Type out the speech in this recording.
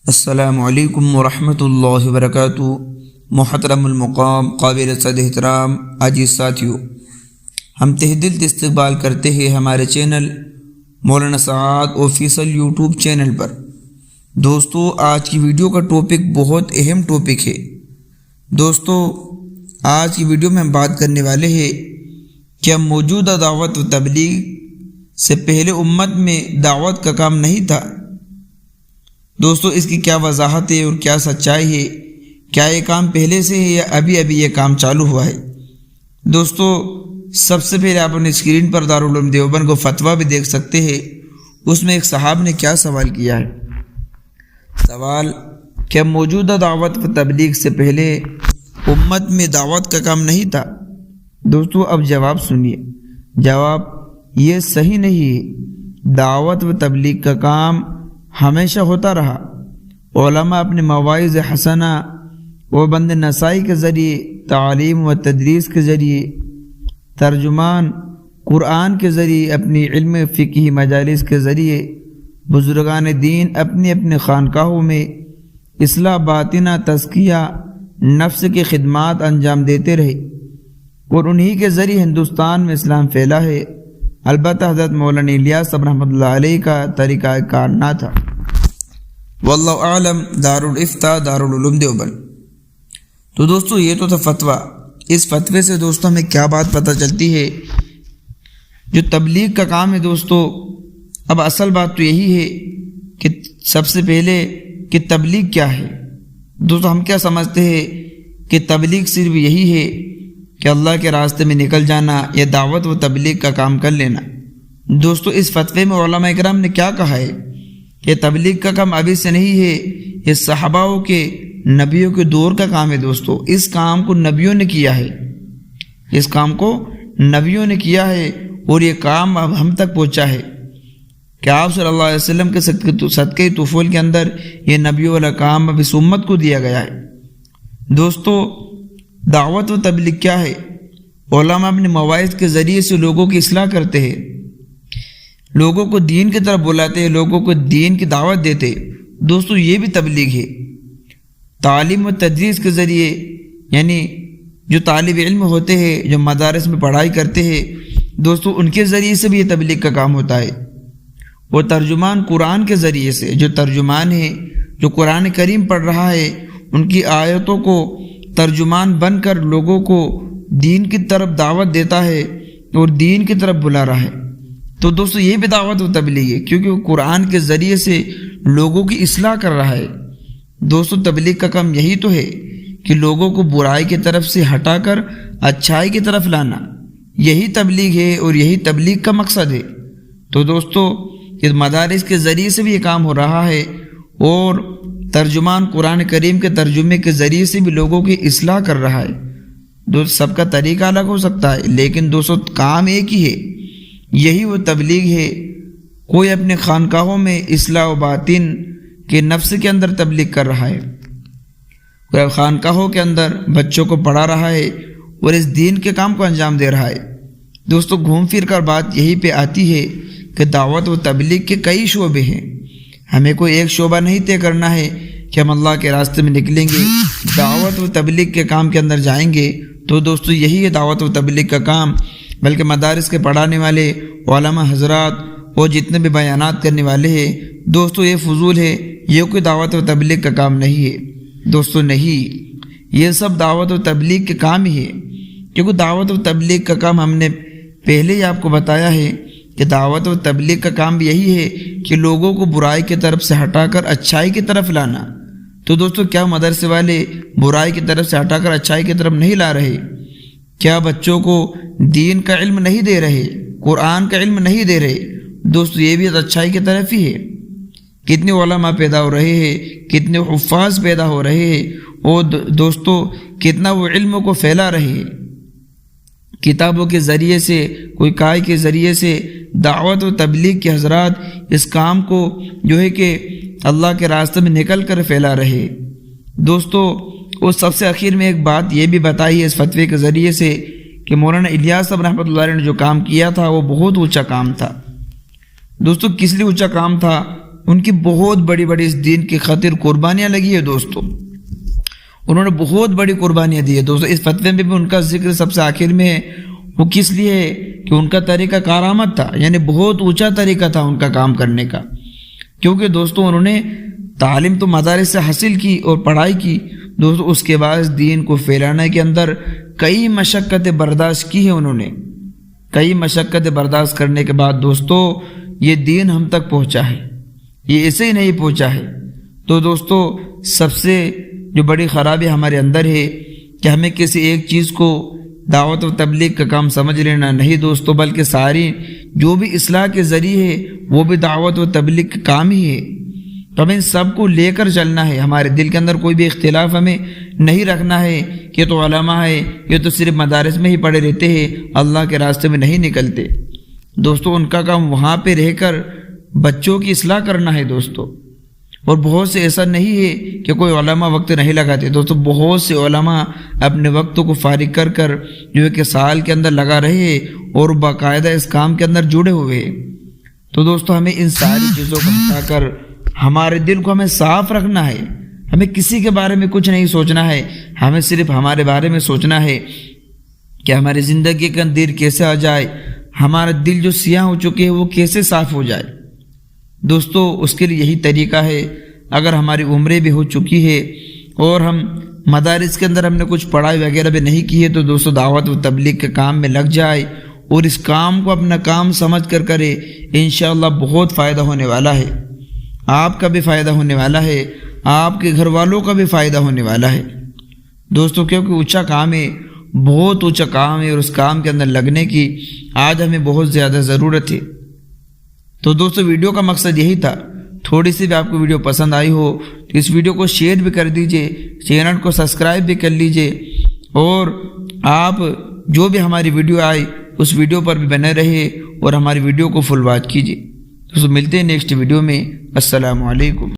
السلام علیکم ورحمۃ اللہ وبرکاتہ۔ محترم المقام قابل صد احترام عزیز ساتھیو، ہم تہ دل استقبال کرتے ہیں ہمارے چینل مولانا سعاد آفیشل یوٹیوب چینل پر۔ دوستو، آج کی ویڈیو کا ٹاپک بہت اہم ٹاپک ہے۔ دوستو، آج کی ویڈیو میں ہم بات کرنے والے ہیں کہ موجودہ دعوت و تبلیغ سے پہلے امت میں دعوت کا کام نہیں تھا۔ دوستو، اس کی کیا وضاحت ہے اور کیا سچائی ہے؟ کیا یہ کام پہلے سے ہے یا ابھی یہ کام چالو ہوا ہے؟ دوستو، سب سے پہلے آپ اپنے اسکرین پر دارالعلوم دیوبند کو فتویٰ بھی دیکھ سکتے ہیں۔ اس میں ایک صاحب نے کیا سوال کیا ہے؟ سوال: کیا موجودہ دعوت و تبلیغ سے پہلے امت میں دعوت کا کام نہیں تھا؟ دوستو، اب جواب سنیے۔ جواب: یہ صحیح نہیں ہے۔ دعوت و تبلیغ کا کام ہمیشہ ہوتا رہا۔ علماء اپنے مواعظ حسنہ و بند نسائی کے ذریعے، تعلیم و تدریس کے ذریعے، ترجمان قرآن کے ذریعے، اپنی علم فقہی مجالس کے ذریعے، بزرگان دین اپنی اپنے خانقاہوں میں اصلاح باطنہ، تزکیہ نفس کی خدمات انجام دیتے رہے اور انہی کے ذریعے ہندوستان میں اسلام پھیلا ہے۔ البتہ حضرت مولانا الیاس صاحب رحمۃ اللہ علیہ کا طریقہ کار نہ تھا۔ واللہ اعلم۔ دارالفتاء دارالعلوم دیوبند۔ تو دوستو، یہ تو تھا فتویٰ۔ اس فتوے سے دوستو ہمیں کیا بات پتہ چلتی ہے؟ جو تبلیغ کا کام ہے دوستو، اب اصل بات تو یہی ہے کہ سب سے پہلے کہ تبلیغ کیا ہے۔ دوستو، ہم کیا سمجھتے ہیں کہ تبلیغ صرف یہی ہے کہ اللہ کے راستے میں نکل جانا یا دعوت و تبلیغ کا کام کر لینا۔ دوستو، اس فتوے میں علماء کرام نے کیا کہا ہے کہ تبلیغ کا کام ابھی سے نہیں ہے، یہ صحاباؤں کے، نبیوں کے دور کا کام ہے۔ دوستو، اس کام کو نبیوں نے کیا ہے، اس کام کو نبیوں نے کیا ہے اور یہ کام اب ہم تک پہنچا ہے کہ آپ صلی اللہ علیہ وسلم کے صدقہ طفول کے اندر یہ نبیوں والا کام اب اس امت کو دیا گیا ہے۔ دوستو، دعوت و تبلیغ کیا ہے؟ علماء اپنے مواعظ کے ذریعے سے لوگوں کی اصلاح کرتے ہیں، لوگوں کو دین کی طرف بلاتے ہیں، لوگوں کو دین کی دعوت دیتے ہیں۔ دوستو، یہ بھی تبلیغ ہے۔ تعلیم و تدریس کے ذریعے، یعنی جو طالب علم ہوتے ہیں، جو مدارس میں پڑھائی کرتے ہیں، دوستو ان کے ذریعے سے بھی یہ تبلیغ کا کام ہوتا ہے۔ وہ ترجمان قرآن کے ذریعے سے، جو ترجمان ہے، جو قرآن کریم پڑھ رہا ہے، ان کی آیتوں کو ترجمان بن کر لوگوں کو دین کی طرف دعوت دیتا ہے اور دین کی طرف بلا رہا ہے۔ تو دوستو، یہ بھی دعوت و تبلیغ ہے، کیونکہ وہ قرآن کے ذریعے سے لوگوں کی اصلاح کر رہا ہے۔ دوستو، تبلیغ کا کام یہی تو ہے کہ لوگوں کو برائی کی طرف سے ہٹا کر اچھائی کی طرف لانا، یہی تبلیغ ہے اور یہی تبلیغ کا مقصد ہے۔ تو دوستو، اس مدارس کے ذریعے سے بھی یہ کام ہو رہا ہے اور ترجمان قرآن کریم کے ترجمے کے ذریعے سے بھی لوگوں کی اصلاح کر رہا ہے۔ دوست، سب کا طریقہ الگ ہو سکتا ہے، لیکن دوستو کام ایک ہی ہے، یہی وہ تبلیغ ہے۔ کوئی اپنے خانقاہوں میں اصلاح و باطن کے نفس کے اندر تبلیغ کر رہا ہے، کوئی خانقاہوں کے اندر بچوں کو پڑھا رہا ہے اور اس دین کے کام کو انجام دے رہا ہے۔ دوستو، گھوم پھر کر بات یہی پہ آتی ہے کہ دعوت و تبلیغ کے کئی شعبے ہیں۔ ہمیں کوئی ایک شعبہ نہیں طے کرنا ہے کہ ہم اللہ کے راستے میں نکلیں گے، دعوت و تبلیغ کے کام کے اندر جائیں گے۔ تو دوستو، یہی ہے دعوت و تبلیغ کا کام۔ بلکہ مدارس کے پڑھانے والے علماء حضرات اور جتنے بھی بیانات کرنے والے ہیں، دوستو یہ فضول ہے، یہ کوئی دعوت و تبلیغ کا کام نہیں ہے۔ دوستو نہیں، یہ سب دعوت و تبلیغ کے کام ہی ہے، کیونکہ دعوت و تبلیغ کا کام ہم نے پہلے ہی آپ کو بتایا ہے کہ دعوت و تبلیغ کا کام بھی یہی ہے کہ لوگوں کو برائی کی طرف سے ہٹا کر اچھائی کی طرف لانا۔ تو دوستو، کیا مدرسے والے برائی کی طرف سے ہٹا کر اچھائی کی طرف نہیں لا رہے؟ کیا بچوں کو دین کا علم نہیں دے رہے، قرآن کا علم نہیں دے رہے؟ دوستو، یہ بھی اچھائی کی طرف ہی ہے۔ کتنے علماء پیدا ہو رہے ہیں، کتنے حفاظ پیدا ہو رہے ہیں اور دوستو کتنا وہ علم کو پھیلا رہے ہیں۔ کتابوں کے ذریعے سے، کوئی کائی کے ذریعے سے دعوت و تبلیغ کے حضرات اس کام کو جو ہے کہ اللہ کے راستے میں نکل کر پھیلا رہے۔ دوستو، اس سب سے آخر میں ایک بات یہ بھی بتائی ہے اس فتوے کے ذریعے سے کہ مولانا الیاس صاحب رحمۃ اللہ علیہ نے جو کام کیا تھا وہ بہت اونچا کام تھا۔ دوستو، کس لیے اونچا کام تھا؟ ان کی بہت بڑی بڑی اس دین کی خاطر قربانیاں لگی ہے دوستو، انہوں نے بہت بڑی قربانیاں دی ہے دوستو۔ اس فتوے میں بھی ان کا ذکر سب سے آخر میں ہے، وہ کس لیے ہے کہ ان کا طریقہ کارآمد تھا، یعنی بہت اونچا طریقہ تھا ان کا کام کرنے کا، کیونکہ دوستو انہوں نے تعلیم تو مدارس سے حاصل کی اور پڑھائی کی دوستو، اس کے بعد دین کو پھیلانے کے اندر کئی مشقتیں برداشت کی ہیں انہوں نے، کئی مشقتیں برداشت کرنے کے بعد دوستو یہ دین ہم تک پہنچا ہے، یہ ایسے ہی نہیں پہنچا ہے۔ تو دوستو سب سے جو بڑی خرابی ہمارے اندر ہے کہ ہمیں کسی ایک چیز کو دعوت و تبلیغ کا کام سمجھ لینا نہیں دوستو، بلکہ ساری جو بھی اصلاح کے ذریعے ہے وہ بھی دعوت و تبلیغ کا کام ہی ہے۔ تو ہمیں سب کو لے کر چلنا ہے، ہمارے دل کے اندر کوئی بھی اختلاف ہمیں نہیں رکھنا ہے کہ یہ تو علماء ہے، یہ تو صرف مدارس میں ہی پڑھے رہتے ہیں، اللہ کے راستے میں نہیں نکلتے۔ دوستو ان کا کام وہاں پہ رہ کر بچوں کی اصلاح کرنا ہے دوستو، اور بہت سے ایسا نہیں ہے کہ کوئی علماء وقت نہیں لگاتے دوستو، بہت سے علماء اپنے وقت کو فارغ کر کر جو ہے کہ سال کے اندر لگا رہے ہیں اور باقاعدہ اس کام کے اندر جڑے ہوئے ہیں۔ تو دوستو ہمیں ان ساری چیزوں کو ہٹا کر ہمارے دل کو ہمیں صاف رکھنا ہے، ہمیں کسی کے بارے میں کچھ نہیں سوچنا ہے، ہمیں صرف ہمارے بارے میں سوچنا ہے کہ ہماری زندگی کا اندھیر کیسے آ جائے، ہمارا دل جو سیاہ ہو چکے ہیں وہ کیسے صاف ہو جائے دوستو۔ اس کے لیے یہی طریقہ ہے، اگر ہماری عمریں بھی ہو چکی ہے اور ہم مدارس کے اندر ہم نے کچھ پڑھائی وغیرہ بھی نہیں کی ہے تو دوستو دعوت و تبلیغ کے کام میں لگ جائے اور اس کام کو اپنا کام سمجھ کر کرے، انشاءاللہ بہت فائدہ ہونے والا ہے، آپ کا بھی فائدہ ہونے والا ہے، آپ کے گھر والوں کا بھی فائدہ ہونے والا ہے دوستو، کیونکہ اونچا کام ہے، بہت اونچا کام ہے، اور اس کام کے اندر لگنے کی آج ہمیں بہت زیادہ ضرورت ہے۔ تو دوستو ویڈیو کا مقصد یہی تھا، تھوڑی سی بھی آپ کو ویڈیو پسند آئی ہو تو اس ویڈیو کو شیئر بھی کر دیجئے، چینل کو سبسکرائب بھی کر لیجئے، اور آپ جو بھی ہماری ویڈیو آئی اس ویڈیو پر بھی بنے رہے اور ہماری ویڈیو کو فل واچ کیجئے۔ تو ملتے ہیں نیکسٹ ویڈیو میں، السلام علیکم۔